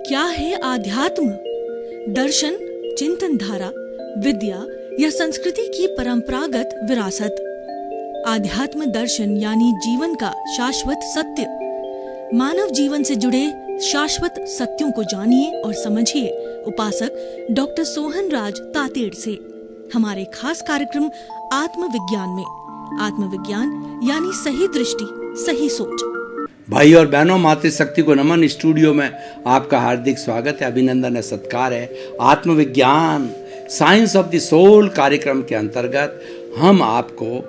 क्या है आध्यात्म? दर्शन, चिंतन धारा, विद्या या संस्कृति की परंपरागत विरासत। आध्यात्म दर्शन यानी जीवन का शाश्वत सत्य। मानव जीवन से जुड़े शाश्वत सत्यों को जानिए और समझिए उपासक डॉक्टर सोहन राज तातेड़ से हमारे खास कार्यक्रम आत्मविज्ञान में। आत्मविज्ञान यानी सही दृष्टि, सही सोच। भाई और बहनों, मातृशक्ति को नमन। स्टूडियो में आपका हार्दिक स्वागत है, अभिनंदन है, सत्कार है। आत्मविज्ञान साइंस ऑफ द सोल कार्यक्रम के अंतर्गत हम आपको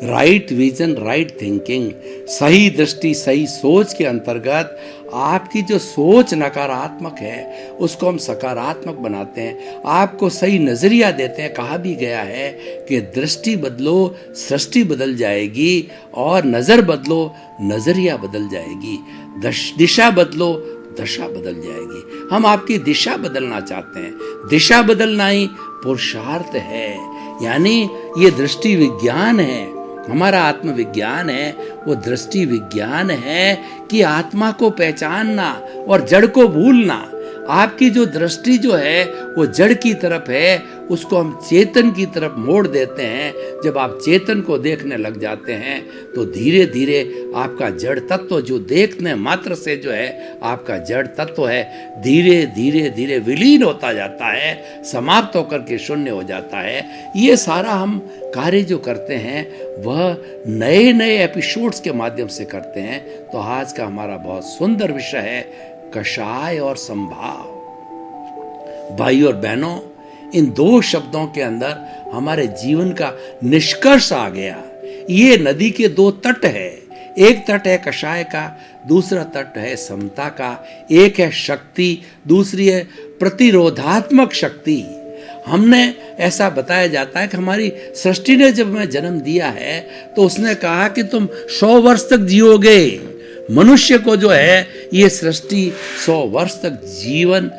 राइट विजन, राइट थिंकिंग, सही दृष्टि, सही सोच के अंतर्गत आपकी जो सोच नकारात्मक है उसको हम सकारात्मक बनाते हैं, आपको सही नज़रिया देते हैं। कहा भी गया है कि दृष्टि बदलो सृष्टि बदल जाएगी और नज़र बदलो नज़रिया बदल जाएगी, दिशा बदलो दशा बदल जाएगी। हम आपकी दिशा बदलना चाहते हैं। दिशा बदलना ही पुरुषार्थ है, यानी ये दृष्टि विज्ञान है। हमारा आत्मविज्ञान है वो दृष्टि विज्ञान है कि आत्मा को पहचानना और जड़ को भूलना। आपकी जो दृष्टि जो है वो जड़ की तरफ है, उसको हम चेतन की तरफ मोड़ देते हैं। जब आप चेतन को देखने लग जाते हैं तो धीरे धीरे आपका जड़ तत्व जो देखने मात्र से जो है आपका जड़ तत्व है धीरे धीरे धीरे विलीन होता जाता है, समाप्त होकर के शून्य हो जाता है। ये सारा हम कार्य जो करते हैं वह नए नए एपिसोड्स के माध्यम से करते हैं। तो आज का हमारा बहुत सुंदर विषय है कषाय और संभाव। भाई और बहनों, इन दो शब्दों के अंदर हमारे जीवन का निष्कर्ष आ गया। ये नदी के दो तट है, एक तट है कषाय का, दूसरा तट है समता का। एक है शक्ति, दूसरी है प्रतिरोधात्मक शक्ति। हमने ऐसा बताया जाता है कि हमारी सृष्टि ने जब हमें जन्म दिया है तो उसने कहा कि तुम 100 वर्ष तक जियोगे। मनुष्य को जो है ये सृष्टि 100 वर्ष तक जीवन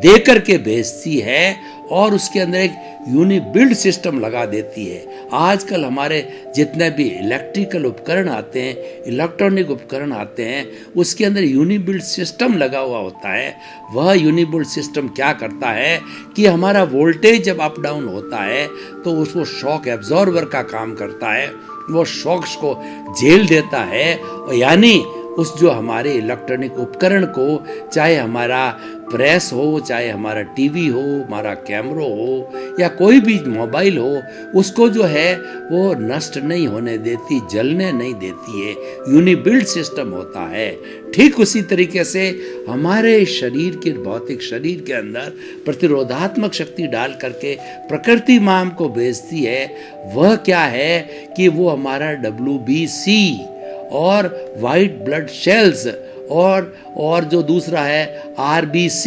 दे करके भेजती है और उसके अंदर एक यूनिबिल्ड सिस्टम लगा देती है। आजकल हमारे जितने भी इलेक्ट्रिकल उपकरण आते हैं, इलेक्ट्रॉनिक उपकरण आते हैं, उसके अंदर यूनिबिल्ड सिस्टम लगा हुआ होता है। वह यूनिबिल्ड सिस्टम क्या करता है कि हमारा वोल्टेज जब अप डाउन होता है तो उसको शॉक एब्जॉर्बर का काम करता है। वो शॉक्स को झेल देता है, और यानी उस जो हमारे इलेक्ट्रॉनिक उपकरण को, चाहे हमारा प्रेस हो, चाहे हमारा टीवी हो, हमारा कैमरा हो या कोई भी मोबाइल हो, उसको जो है वो नष्ट नहीं होने देती, जलने नहीं देती है। यूनिबिल्ड सिस्टम होता है। ठीक उसी तरीके से हमारे शरीर के, भौतिक शरीर के अंदर प्रतिरोधात्मक शक्ति डाल करके प्रकृति माँ हमको भेजती है। वह क्या है कि वो हमारा WBC और वाइट ब्लड सेल्स और जो दूसरा है RBC,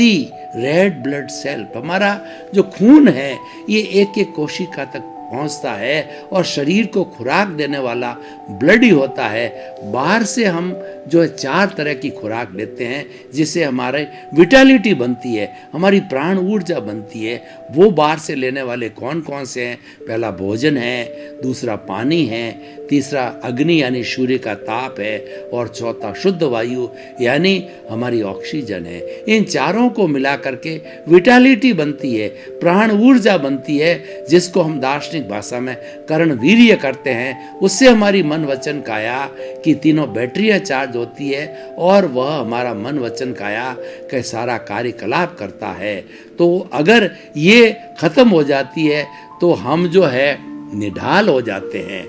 रेड ब्लड सेल। हमारा जो खून है ये एक एक कोशिका तक पहुंचता है और शरीर को खुराक देने वाला ब्लड ही होता है। बाहर से हम जो है 4 तरह की खुराक लेते हैं जिससे हमारे विटालिटी बनती है, हमारी प्राण ऊर्जा बनती है। वो बाहर से लेने वाले कौन कौन से हैं? पहला भोजन है, दूसरा पानी है, तीसरा अग्नि यानी सूर्य का ताप है, और चौथा शुद्ध वायु यानी हमारी ऑक्सीजन है। इन चारों को मिला करके विटालिटी बनती है, प्राण ऊर्जा बनती है, जिसको हम दार्शनिक भाषा में कर्ण वीर्य करते हैं। उससे हमारी मन वचन काया की तीनों बैटरियां चार्ज होती है और वह हमारा मन वचन काया का सारा कार्यकलाप करता है। तो अगर ये खत्म हो जाती है तो हम जो है निढाल हो जाते हैं,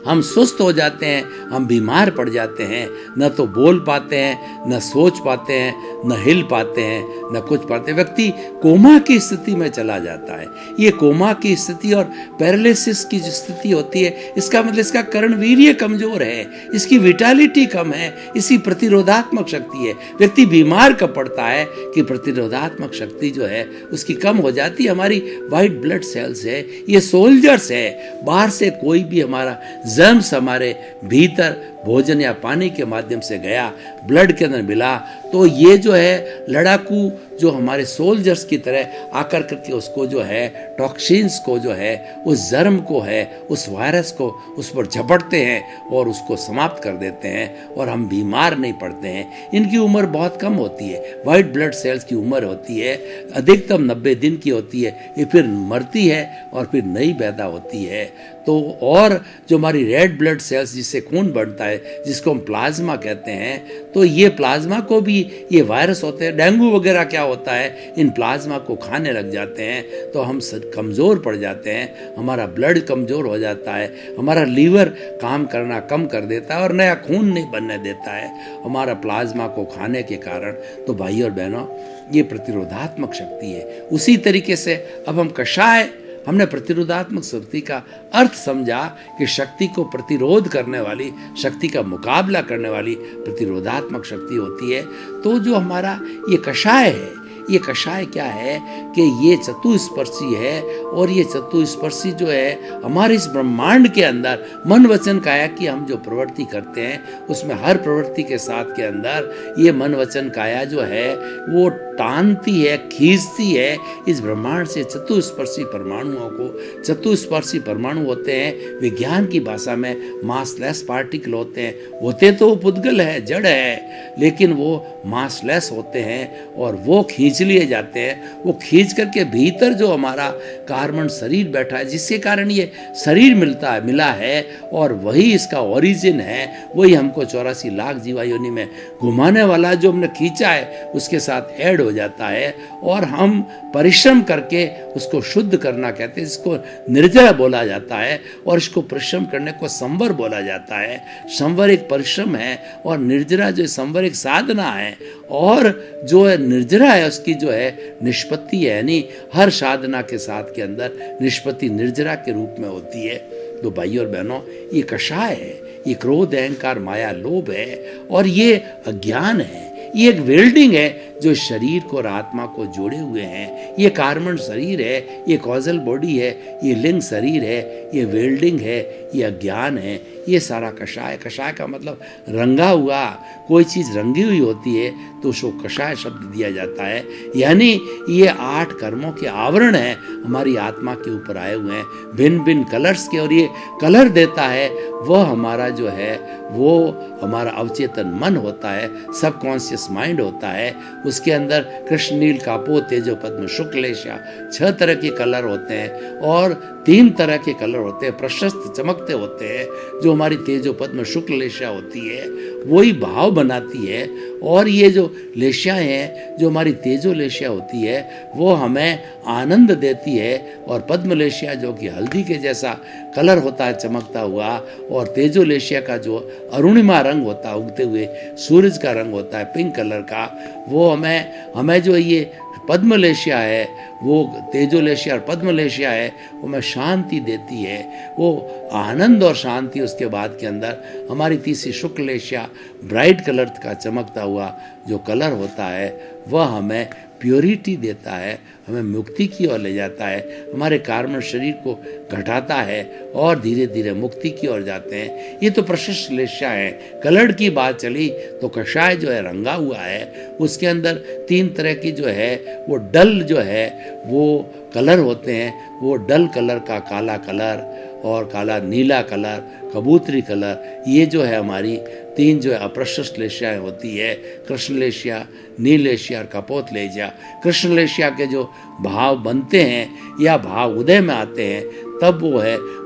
हम सुस्त हो जाते हैं, हम बीमार पड़ जाते हैं। न तो बोल पाते हैं, न सोच पाते हैं, न हिल पाते हैं, न कुछ पाते हैं। व्यक्ति कोमा की स्थिति में चला जाता है। ये कोमा की स्थिति और पैरालिसिस की जो स्थिति होती है, इसका मतलब इसका कर्णवीर्य कमजोर है, इसकी विटालिटी कम है, इसकी प्रतिरोधात्मक शक्ति है। व्यक्ति बीमार कब पड़ता है कि प्रतिरोधात्मक शक्ति जो है उसकी कम हो जाती है। हमारी वाइट ब्लड सेल्स है, ये सोल्जर्स है। बाहर से कोई भी हमारा जर्म्स हमारे भीतर भोजन या पानी के माध्यम से गया, ब्लड के अंदर मिला, तो ये जो है लड़ाकू जो हमारे सोल्जर्स की तरह आकर करके उसको जो है टॉक्सिन्स को जो है उस जर्म को है उस वायरस को उस पर झपटते हैं और उसको समाप्त कर देते हैं और हम बीमार नहीं पड़ते हैं। इनकी उम्र बहुत कम होती है, वाइट ब्लड सेल्स की उम्र होती है अधिकतम 90 दिन की होती है, ये फिर मरती है और फिर नई पैदा होती है। तो और जो हमारी रेड ब्लड सेल्स जिससे खून बनता है जिसको हम प्लाज्मा कहते हैं, तो ये प्लाज्मा को भी ये वायरस होते हैं। डेंगू वगैरह क्या होता है, इन प्लाज्मा को खाने लग जाते हैं तो हम कमज़ोर पड़ जाते हैं, हमारा ब्लड कमज़ोर हो जाता है, हमारा लीवर काम करना कम कर देता है और नया खून नहीं बनने देता है हमारा प्लाज्मा को खाने के कारण। तो भाई और बहनों, ये प्रतिरोधात्मक शक्ति है। उसी तरीके से अब हम कषाय, हमने प्रतिरोधात्मक शक्ति का अर्थ समझा कि शक्ति को प्रतिरोध करने वाली, शक्ति का मुकाबला करने वाली प्रतिरोधात्मक शक्ति होती है। तो जो हमारा ये कषाय है, ये कषाय क्या है कि ये चतुस्पर्शी है और ये चतुस्पर्शी जो है हमारे इस ब्रह्मांड के अंदर मन वचन काया की हम जो प्रवृत्ति करते हैं उसमें हर प्रवृत्ति के साथ के अंदर ये मन वचन काया जो है वो टानती है, खींचती है इस ब्रह्मांड से चतुस्पर्शी परमाणुओं को। चतुस्पर्शी परमाणु होते हैं विज्ञान की भाषा में मासलेस पार्टिकल होते हैं। होते तो वो पुद्गल है, जड़ है, लेकिन वो मासलेस होते हैं और वो खींच लिए जाते हैं। वो खींच करके भीतर जो हमारा कार्बन शरीर बैठा है जिसके कारण ये शरीर मिला है और वही इसका ओरिजिन है, वही हमको 84 लाख जीवा योनि में घुमाने वाला जो हमने खींचा है उसके साथ ऐड हो जाता है और हम परिश्रम करके उसको शुद्ध करना कहते हैं, इसको निर्जरा बोला जाता है और इसको परिश्रम करने को संवर बोला जाता है। संवर एक परिश्रम है और निर्जरा जो संवर एक साधना है और जो है निर्जरा है उसकी जो है निष्पत्ति है, यानी हर साधना के साथ के अंदर निष्पत्ति निर्जरा के रूप में होती है। तो भाई और बहनों, ये कषाय है, ये क्रोध अहंकार माया लोभ है और ये अज्ञान है। ये एक वेल्डिंग है जो शरीर को और आत्मा को जोड़े हुए हैं। ये कार्बन शरीर है, ये कॉजल बॉडी है, ये लिंग शरीर है, ये वेल्डिंग है, ये अज्ञान है, ये सारा कषाय। कषाय का मतलब रंगा हुआ, कोई चीज़ रंगी हुई होती है तो उसको कषाय शब्द दिया जाता है। यानी ये 8 कर्मों के आवरण हैं हमारी आत्मा के ऊपर आए हुए हैं भिन्न भिन्न कलर्स के, और ये कलर देता है वह हमारा जो है वो हमारा अवचेतन मन होता है, सबकॉन्शियस माइंड होता है। उसके अंदर कृष्ण नील कापो तेजो पद्म शुक्लेशा 6 तरह के कलर होते हैं और 3 तरह के कलर होते हैं, प्रशस्त चमकते होते हैं। जो हमारी तेजो पद्म शुक्ल लेशा होती है वही भाव बनाती है और ये जो लेशियाएँ हैं जो हमारी तेजो लेशिया होती है वो हमें आनंद देती है और पद्म लेशिया जो कि हल्दी के जैसा कलर होता है चमकता हुआ और तेजो लेशिया का जो अरुणिमा रंग होता है उगते हुए सूरज का रंग होता है पिंक कलर का, वो हमें जो ये पद्मलेशिया है वो तेजोलेशिया और पद्मलेशिया है वो हमें शांति देती है, वो आनंद और शांति। उसके बाद के अंदर हमारी तीसरी शुक्लेशिया ब्राइट कलर का चमकता हुआ जो कलर होता है वह हमें प्योरिटी देता है, हमें मुक्ति की ओर ले जाता है, हमारे कार्बन शरीर को घटाता है और धीरे धीरे मुक्ति की ओर जाते हैं। ये तो प्रशस्त लेशिया है। कलर की बात चली तो कषाय जो है रंगा हुआ है, उसके अंदर 3 तरह की जो है वो डल जो है वो कलर होते हैं। वो डल कलर का काला कलर और काला नीला कलर, कबूतरी कलर, ये जो है हमारी 3 जो है अप्रशस्त लेशियाएँ होती है, कृष्ण लेशिया, नील लेशिया और कपोत लेशिया। कृष्ण लेशिया के जो भाव बनते हैं या भाव उदय में आते हैं तब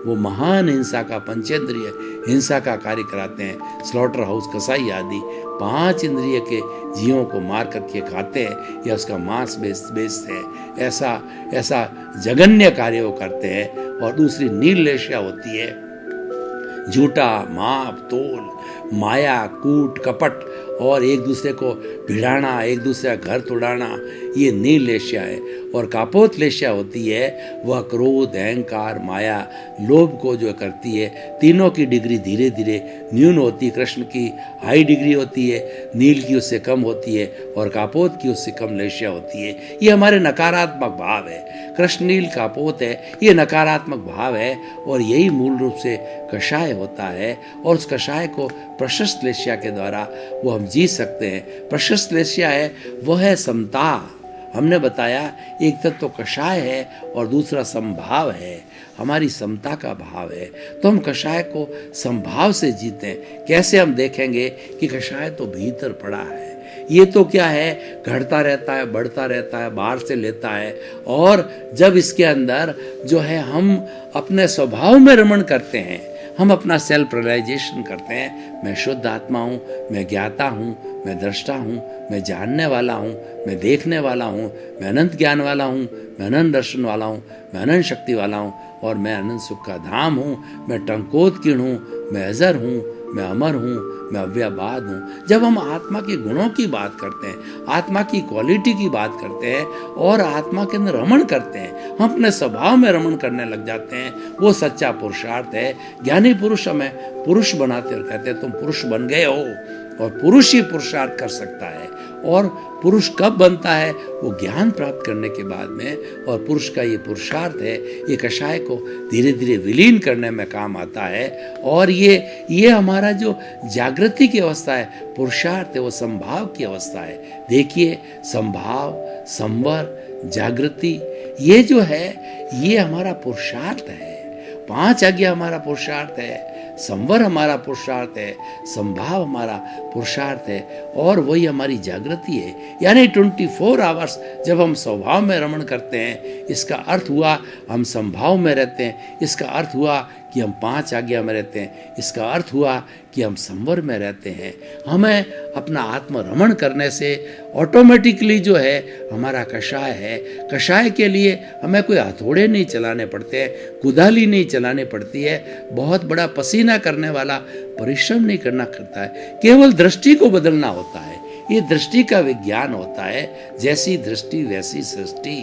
वो महान हिंसा का पंचेंद्रिय हिंसा का कार्य कराते हैं। स्लॉटर हाउस, कसाई आदि 5 इंद्रिय के जीवों को मार करके खाते हैं या उसका मांस बेचते हैं। ऐसा जघन्य कार्य वो करते हैं। और दूसरी नील लेशिया होती है, झूठा माप तोल, माया कूट कपट और एक दूसरे को भिड़ाना, एक दूसरे का घर तोड़ाना, ये नील लेशिया है। और कापोत लेशिया होती है वह क्रोध अहंकार माया लोभ को जो करती है। तीनों की डिग्री धीरे धीरे न्यून होती है। कृष्ण की हाई डिग्री होती है, नील की उससे कम होती है और कापोत की उससे कम लेशिया होती है। ये हमारे नकारात्मक भाव है। कृष्ण नील कापोत है, ये नकारात्मक भाव है और यही मूल रूप से कषाय होता है। और उस कषाय को प्रशस्लेष्या के द्वारा वो हम जी सकते हैं। प्रशस्लेष्या है वो है समता। हमने बताया एक तत्व कषाय है और दूसरा समभाव है, हमारी समता का भाव है। तो हम कषाय को समभाव से जीते हैं। कैसे? हम देखेंगे कि कषाय तो भीतर पड़ा है, ये तो क्या है, घटता रहता है, बढ़ता रहता है, बाहर से लेता है। और जब इसके अंदर जो है हम अपने स्वभाव में रमण करते हैं, हम अपना सेल्फ रियलाइजेशन करते हैं, मैं शुद्ध आत्मा हूँ, मैं ज्ञाता हूँ, मैं दृष्टा हूँ, मैं जानने वाला हूँ, मैं देखने वाला हूँ, मैं अनंत ज्ञान वाला हूँ, मैं अनंत दर्शन वाला हूँ, मैं अनंत शक्ति वाला हूँ और मैं अनंत सुख का धाम हूँ, मैं टंकोत्कीर्ण हूँ, मैं अजर हूँ, मैं अमर हूँ, मैं अव्ययवाद हूँ। जब हम आत्मा के गुणों की बात करते हैं, आत्मा की क्वालिटी की बात करते हैं और आत्मा के अंदर रमण करते हैं, हम अपने स्वभाव में रमण करने लग जाते हैं, वो सच्चा पुरुषार्थ है। ज्ञानी पुरुष हमें पुरुष बनाते और कहते हैं तुम पुरुष बन गए हो। और पुरुष ही पुरुषार्थ कर सकता है। और पुरुष कब बनता है? वो ज्ञान प्राप्त करने के बाद में। और पुरुष का ये पुरुषार्थ है, ये कषाय को धीरे धीरे विलीन करने में काम आता है। और ये हमारा जो जागृति की अवस्था है, पुरुषार्थ है, वो संभाव की अवस्था है। देखिए, संभाव, संवर, जागृति, ये जो है ये हमारा पुरुषार्थ है। 5 आज्ञा हमारा पुरुषार्थ है, संवर हमारा पुरुषार्थ है, संभाव हमारा पुरुषार्थ है और वही हमारी जागृति है। यानी 24 आवर्स जब हम स्वभाव में रमण करते हैं, इसका अर्थ हुआ हम संभाव में रहते हैं, इसका अर्थ हुआ कि हम 5 आज्ञा में रहते हैं, इसका अर्थ हुआ कि हम संवर में रहते हैं। हमें अपना आत्म रमण करने से ऑटोमेटिकली जो है हमारा कषाय है, कषाय के लिए हमें कोई हथौड़े नहीं चलाने पड़ते हैं, कुदाली नहीं चलानी पड़ती है, बहुत बड़ा पसीना करने वाला परिश्रम नहीं करना पड़ता है, केवल दृष्टि को बदलना होता है। ये दृष्टि का विज्ञान होता है। जैसी दृष्टि वैसी सृष्टि।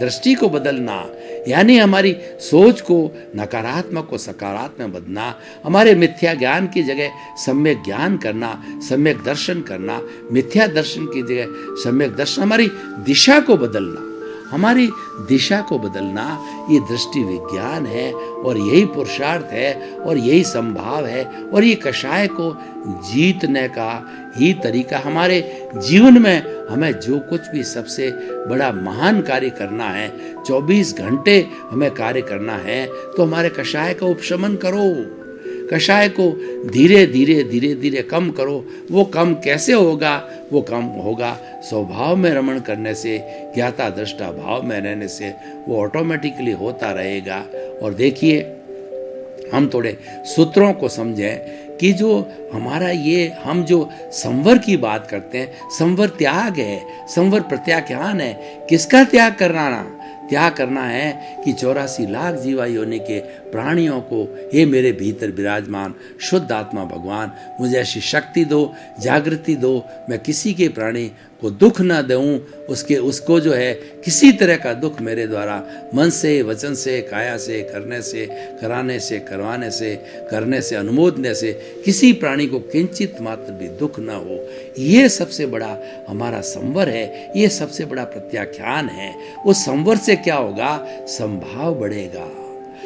दृष्टि को बदलना यानी हमारी सोच को नकारात्मक को सकारात्मक बदलना, हमारे मिथ्या ज्ञान की जगह सम्यक ज्ञान करना, सम्यक दर्शन करना, मिथ्या दर्शन की जगह सम्यक दर्शन, हमारी दिशा को बदलना, हमारी दिशा को बदलना, ये दृष्टि विज्ञान है और यही पुरुषार्थ है और यही संभाव है और ये कषाय को जीतने का ही तरीका। हमारे जीवन में हमें जो कुछ भी सबसे बड़ा महान कार्य करना है, 24 घंटे हमें कार्य करना है, तो हमारे कषाय का उपशमन करो, कषाय को धीरे धीरे धीरे धीरे कम करो। वो कम कैसे होगा? वो कम होगा स्वभाव में रमण करने से, ज्ञाता दृष्टा भाव में रहने से, वो ऑटोमेटिकली होता रहेगा। और देखिए, हम थोड़े सूत्रों को समझें कि जो हमारा ये हम जो संवर की बात करते हैं, संवर त्याग है, संवर प्रत्याख्यान है। किसका त्याग करना? त्याग करना है कि 84 लाख जीवा योनि के प्राणियों को, हे मेरे भीतर विराजमान शुद्ध आत्मा भगवान, मुझे ऐसी शक्ति दो, जागृति दो, मैं किसी के प्राणी को दुख न दूं, उसको जो है किसी तरह का दुख मेरे द्वारा मन से, वचन से, काया से, करने से, कराने से, करवाने से, करने से, अनुमोदने से किसी प्राणी को किंचित मात्र भी दुख न हो। ये सबसे बड़ा हमारा संवर है, ये सबसे बड़ा प्रत्याख्यान है। उस संवर से क्या होगा? संभाव बढ़ेगा।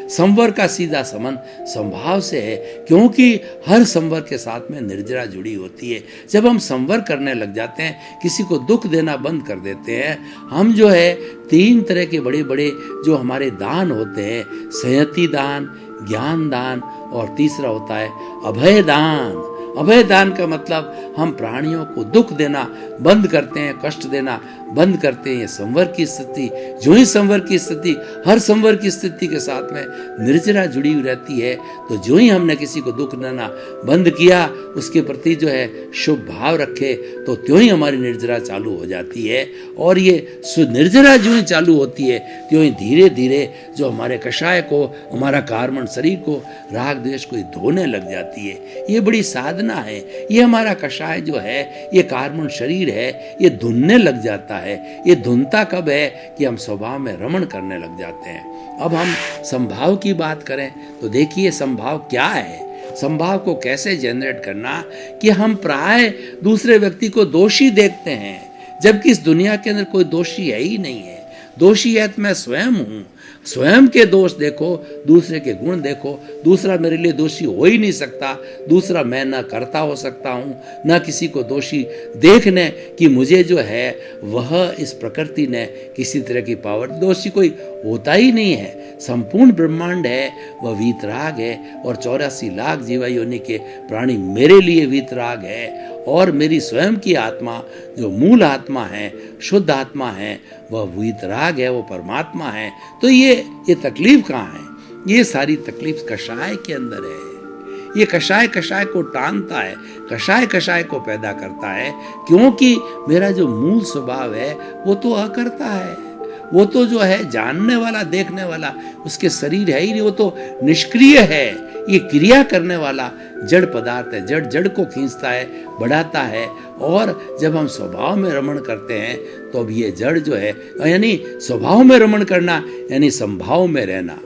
संवर का सीधा संबंध संभाव से है, क्योंकि हर संवर के साथ में निर्जरा जुड़ी होती है। जब हम संवर करने लग जाते हैं, किसी को दुख देना बंद कर देते हैं, हम जो है 3 तरह के बड़े बड़े जो हमारे दान होते हैं, संयति दान, ज्ञान दान और तीसरा होता है अभय दान। अभय दान का मतलब हम प्राणियों को दुख देना बंद करते हैं, कष्ट देना बंद करते हैं। ये संवर की स्थिति, जो ही संवर की स्थिति, हर संवर की स्थिति के साथ में निर्जरा जुड़ी हुई रहती है। तो जो ही हमने किसी को दुख देना बंद किया, उसके प्रति जो है शुभ भाव रखे, तो त्यों ही हमारी निर्जरा चालू हो जाती है। और ये निर्जरा जो ही चालू होती है, त्यों ही धीरे धीरे जो हमारे कषाय को, हमारा कार्मण शरीर को, राग द्वेष को धोने लग जाती है। ये बड़ी साधना है। ये हमारा कषाय जो है, ये कार्मण शरीर है, ये धुनने लग जाता है। ये धुनता कब है? कि हम स्वभाव में रमण करने लग जाते हैं। अब हम संभाव की बात करें तो देखिए, संभाव क्या है? संभाव को कैसे जनरेट करना कि हम प्राय दूसरे व्यक्ति को दोषी देखते हैं, जबकि इस दुनिया के अंदर कोई दोषी है ही नहीं है। दोषी है तो मैं स्वयं हूँ। स्वयं के दोष देखो, दूसरे के गुण देखो। दूसरा मेरे लिए दोषी हो ही नहीं सकता, दूसरा मैं न करता हो सकता हूँ, न किसी को दोषी देखने कि मुझे जो है वह इस प्रकृति ने किसी तरह की पावर, दोषी कोई होता ही नहीं है। संपूर्ण ब्रह्मांड है वह वीतराग है, और 84 लाख जीवा योनि के प्राणी मेरे लिए वीतराग है। और मेरी स्वयं की आत्मा जो मूल आत्मा है, शुद्ध आत्मा है, वह वीतराग है, वो परमात्मा है। तो ये तकलीफ कहाँ है? ये सारी तकलीफ कषाय के अंदर है। ये कषाय कषाय को टानता है, कषाय कषाय को पैदा करता है, क्योंकि मेरा जो मूल स्वभाव है वो तो अकर्ता है, वो तो जो है जानने वाला, देखने वाला, उसके शरीर है ही नहीं, वो तो निष्क्रिय है। ये क्रिया करने वाला जड़ पदार्थ है, जड़ जड़ को खींचता है, बढ़ाता है। और जब हम स्वभाव में रमण करते हैं तो अब ये जड़ जो है, यानी स्वभाव में रमण करना यानी संभाव में रहना।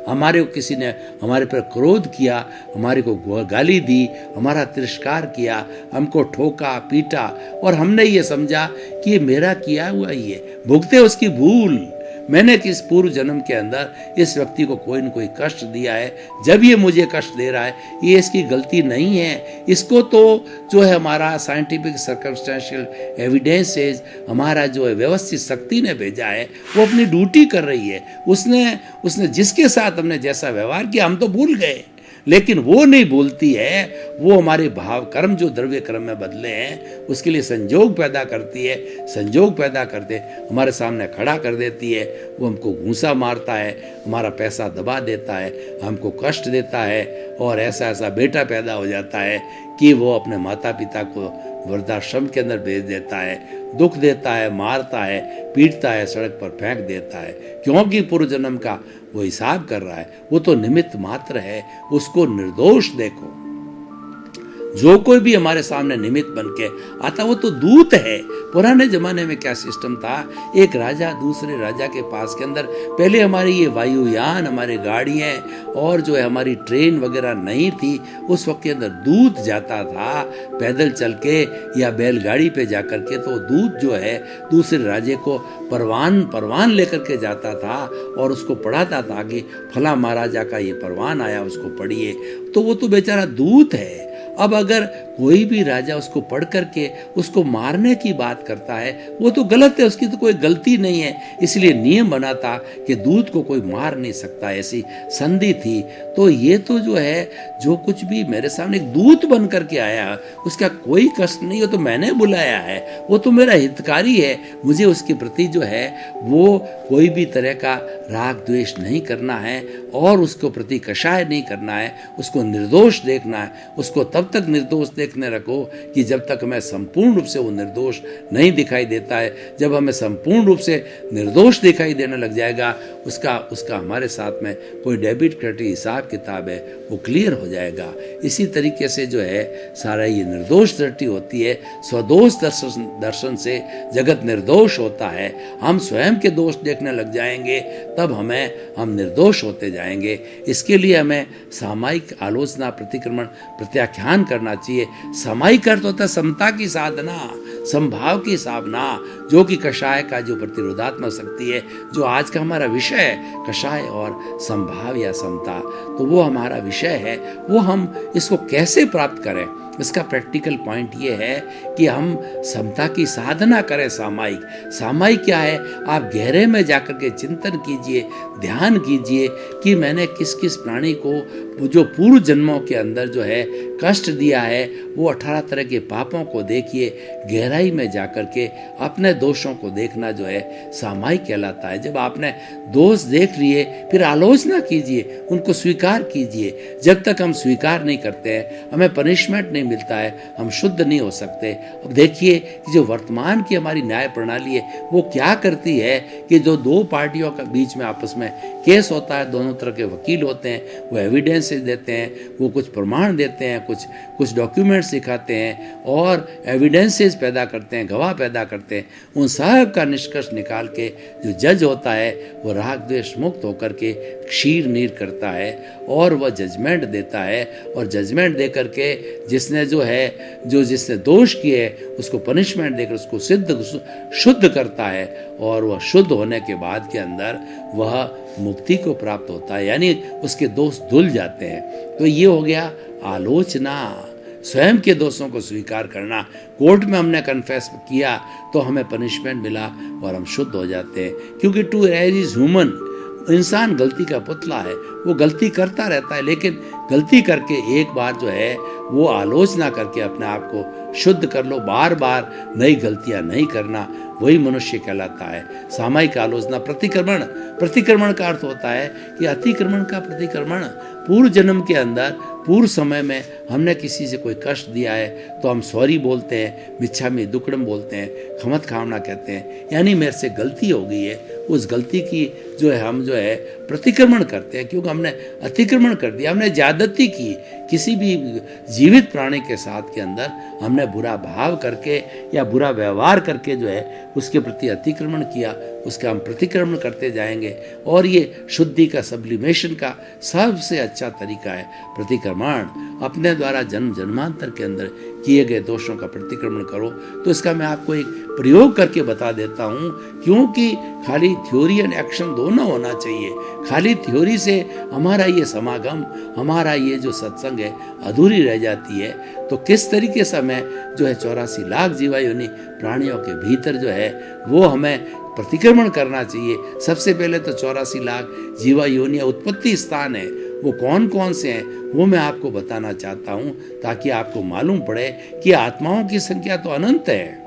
हमारे को किसी ने हमारे पर क्रोध किया, हमारे को गाली दी, हमारा तिरस्कार किया, हमको ठोका पीटा, और हमने ये समझा कि ये मेरा किया हुआ ही है, भुगते उसकी भूल। मैंने किस पूर्व जन्म के अंदर इस व्यक्ति को कोई न कोई कष्ट दिया है, जब ये मुझे कष्ट दे रहा है, ये इसकी गलती नहीं है। इसको तो जो है हमारा साइंटिफिक सर्कमस्टेंशियल एविडेंसेस, हमारा जो है व्यवस्थित शक्ति ने भेजा है, वो अपनी ड्यूटी कर रही है। उसने जिसके साथ हमने जैसा व्यवहार किया हम तो भूल गए, लेकिन वो नहीं भूलती है। वो हमारे भाव कर्म जो द्रव्य कर्म में बदले हैं उसके लिए संजोग पैदा करती है, संजोग पैदा करते हमारे सामने खड़ा कर देती है। वो हमको घूंसा मारता है, हमारा पैसा दबा देता है, हमको कष्ट देता है, और ऐसा ऐसा बेटा पैदा हो जाता है कि वो अपने माता पिता को वृद्धाश्रम के अंदर भेज देता है, दुख देता है, मारता है, पीटता है, सड़क पर फेंक देता है, क्योंकि पूर्व जन्म का वो हिसाब कर रहा है। वो तो निमित्त मात्र है, उसको निर्दोष देखो। जो कोई भी हमारे सामने निमित्त बन के आता वो तो दूत है। पुराने जमाने में क्या सिस्टम था, एक राजा दूसरे राजा के पास के अंदर, पहले हमारी ये वायुयान, हमारी गाड़ियाँ और जो है हमारी ट्रेन वगैरह नहीं थी, उस वक्त के अंदर दूत जाता था पैदल चल के या बैलगाड़ी पे जा कर के। तो दूत जो है दूसरे राजे को परवान लेकर के जाता था और उसको पढ़ाता था कि फला महाराजा का ये परवान आया, उसको पढ़िए। तो वो तो बेचारा दूत है। अब अगर कोई भी राजा उसको पढ़ करके उसको मारने की बात करता है, वो तो गलत है, उसकी तो कोई गलती नहीं है। इसलिए नियम बना था कि दूत को कोई मार नहीं सकता, ऐसी संधि थी। तो ये तो जो है जो कुछ भी मेरे सामने एक दूत बन करके आया, उसका कोई कष्ट नहीं, हो तो मैंने बुलाया है, वो तो मेरा हितकारी है। मुझे उसके प्रति जो है वो कोई भी तरह का राग द्वेष नहीं करना है और उसको प्रति कषाय नहीं करना है, उसको निर्दोष देखना है। उसको तब तक निर्दोष देखने रखो कि जब तक हमें संपूर्ण रूप से वो निर्दोष नहीं दिखाई देता है। जब हमें संपूर्ण रूप से निर्दोष दिखाई देने लग जाएगा, उसका हमारे साथ में कोई डेबिट क्रेडिट हिसाब किताब है वो क्लियर हो जाएगा। इसी तरीके से जो है सारा ये निर्दोष दृष्टि होती है। स्वदोष दर्शन से जगत निर्दोष होता है। हम स्वयं के दोष देखने लग जाएंगे, तब हम निर्दोष होते जाएंगे। इसके लिए हमें सामायिक आलोचना, प्रतिक्रमण, प्रत्याख्यान करना चाहिए। सामायिक अर्थ होता है समता की साधना, संभाव की साधना, जो कि कषाय का जो प्रतिरोधात्मक शक्ति है, जो आज का हमारा विषय है, कषाय और संभाव या समता, तो वो हमारा विषय है। वो हम इसको कैसे प्राप्त करें, इसका प्रैक्टिकल पॉइंट ये है कि हम समता की साधना करें। सामायिक क्या है, आप गहरे में जाकर के चिंतन कीजिए, ध्यान कीजिए कि मैंने किस किस प्राणी को जो पूर्व जन्मों के अंदर जो है कष्ट दिया है, वो 18 तरह के पापों को देखिए। गहराई में जाकर के अपने दोषों को देखना जो है सामायिक कहलाता है। जब आपने दोष देख लिए फिर आलोचना कीजिए, उनको स्वीकार कीजिए। जब तक हम स्वीकार नहीं करते हैं, हमें पनिशमेंट नहीं मिलता है, हम शुद्ध नहीं हो सकते। अब देखिए कि जो वर्तमान की हमारी न्याय प्रणाली है वो क्या करती है कि जो दो पार्टियों के बीच में आपस में केस होता है, दोनों तरह के वकील होते हैं, वो एविडेंसेस देते हैं, वो कुछ प्रमाण देते हैं, कुछ डॉक्यूमेंट्स दिखाते हैं और एविडेंसेस पैदा करते हैं, गवाह पैदा करते हैं। उन सब का निष्कर्ष निकाल के जो जज होता है वो राग द्वेष मुक्त होकर के क्षीर नीर करता है और वह जजमेंट देता है। और जजमेंट दे करके जिसने जिसने जिसने दोष किए है उसको पनिशमेंट देकर उसको शुद्ध करता है, और वह शुद्ध होने के बाद के अंदर वह मुक्ति को प्राप्त होता है, यानी उसके दोष धुल जाते हैं। तो ये हो गया आलोचना, स्वयं के दोषों को स्वीकार करना। कोर्ट में हमने कन्फेस किया तो हमें पनिशमेंट मिला और हम शुद्ध हो जाते हैं, क्योंकि टू एरर इज ह्यूमन। इंसान गलती का पुतला है, वो गलती करता रहता है, लेकिन गलती करके एक बार वो आलोचना करके अपने आप को शुद्ध कर लो, बार बार नई गलतियां नहीं करना, वही मनुष्य कहलाता है। सामयिक आलोचना, प्रतिक्रमण का अर्थ होता है कि अतिक्रमण का प्रतिक्रमण। पूर्व जन्म के अंदर, पूर्व समय में हमने किसी से कोई कष्ट दिया है तो हम सॉरी बोलते हैं, मिच्छामि दुक्कडम बोलते हैं, खमत खामना कहते हैं, यानी मेरे से गलती हो गई है। उस गलती की हम प्रतिक्रमण करते हैं, क्योंकि हमने अतिक्रमण कर दिया, हमने ज्यादती की, किसी भी जीवित प्राणी के साथ के अंदर हमने बुरा भाव करके या बुरा व्यवहार करके उसके प्रति अतिक्रमण किया, उसका हम प्रतिक्रमण करते जाएंगे। और ये शुद्धि का, सब्लिमेशन का सबसे अच्छा तरीका है प्रतिक्रमण। अपने द्वारा जन्म जन्मांतर के अंदर किए गए दोषों का प्रतिक्रमण करो। तो इसका मैं आपको एक प्रयोग करके बता देता हूँ, क्योंकि खाली थ्योरी एंड एक्शन दोनों होना चाहिए। खाली थ्योरी से हमारा ये समागम, हमारा ये जो सत्संग है, अधूरी रह जाती है। तो किस तरीके से हमें 84 लाख जीवा योनि प्राणियों के भीतर वो हमें प्रतिक्रमण करना चाहिए। सबसे पहले तो 84 लाख जीवा योनियां उत्पत्ति स्थान है, वो कौन कौन से हैं वो मैं आपको बताना चाहता हूँ, ताकि आपको मालूम पड़े कि आत्माओं की संख्या तो अनंत है।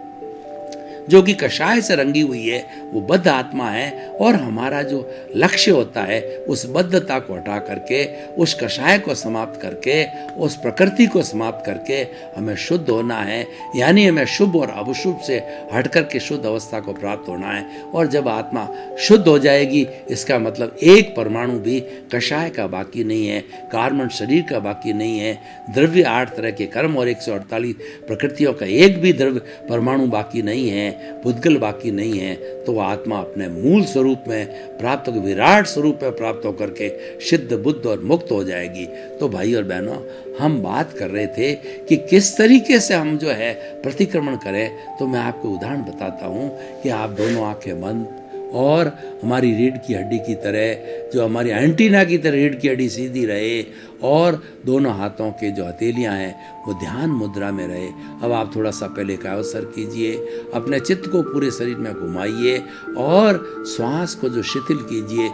जो कि कषाय से रंगी हुई है वो बद्ध आत्मा है, और हमारा जो लक्ष्य होता है उस बद्धता को हटा करके, उस कषाय को समाप्त करके, उस प्रकृति को समाप्त करके हमें शुद्ध होना है। यानी हमें शुभ और अशुभ से हट करके शुद्ध अवस्था को प्राप्त होना है। और जब आत्मा शुद्ध हो जाएगी, इसका मतलब एक परमाणु भी कषाय का बाकी नहीं है, कार्बन शरीर का बाकी नहीं है, द्रव्य 8 तरह के कर्म और 148 प्रकृतियों का एक भी द्रव्य परमाणु बाकी नहीं है, पुद्गल बाकी नहीं है। तो आत्मा अपने मूल स्वरूप में प्राप्त, विराट स्वरूप में प्राप्त होकर के सिद्ध, बुद्ध और मुक्त हो जाएगी। तो भाई और बहनों, हम बात कर रहे थे कि किस तरीके से हम प्रतिक्रमण करें। तो मैं आपको उदाहरण बताता हूँ कि आप दोनों आंखें बंद, और हमारी रीढ़ की हड्डी की तरह, हमारी एंटीना की तरह रीढ़ की हड्डी सीधी रहे, और दोनों हाथों के हथेलियां हैं वो ध्यान मुद्रा में रहे। अब आप थोड़ा सा पहले का अवसर कीजिए, अपने चित्त को पूरे शरीर में घुमाइए, और श्वास को शिथिल कीजिए।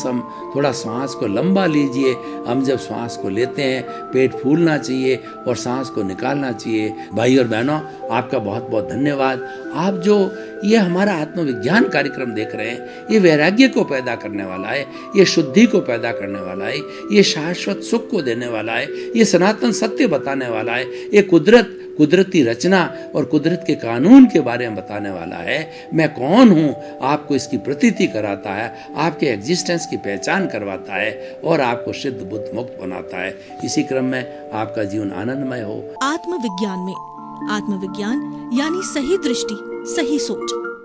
हम थोड़ा श्वास को लंबा लीजिए। हम जब श्वास को लेते हैं, पेट फूलना चाहिए और सांस को निकालना चाहिए। भाई और बहनों, आपका बहुत बहुत धन्यवाद। आप ये हमारा आत्मविज्ञान कार्यक्रम देख रहे हैं, ये वैराग्य को पैदा करने वाला है, ये शुद्धि को पैदा करने वाला है, ये शाश्वत सुख को देने वाला है, ये सनातन सत्य बताने वाला है, ये कुदरती रचना और कुदरत के कानून के बारे में बताने वाला है। मैं कौन हूँ आपको इसकी प्रतीति कराता है, आपके एग्जिस्टेंस की पहचान करवाता है, और आपको सिद्ध, बुद्ध, मुक्त बनाता है। इसी क्रम में आपका जीवन आनंदमय हो। आत्मविज्ञान में, आत्मविज्ञान यानी सही दृष्टि, सही सोच।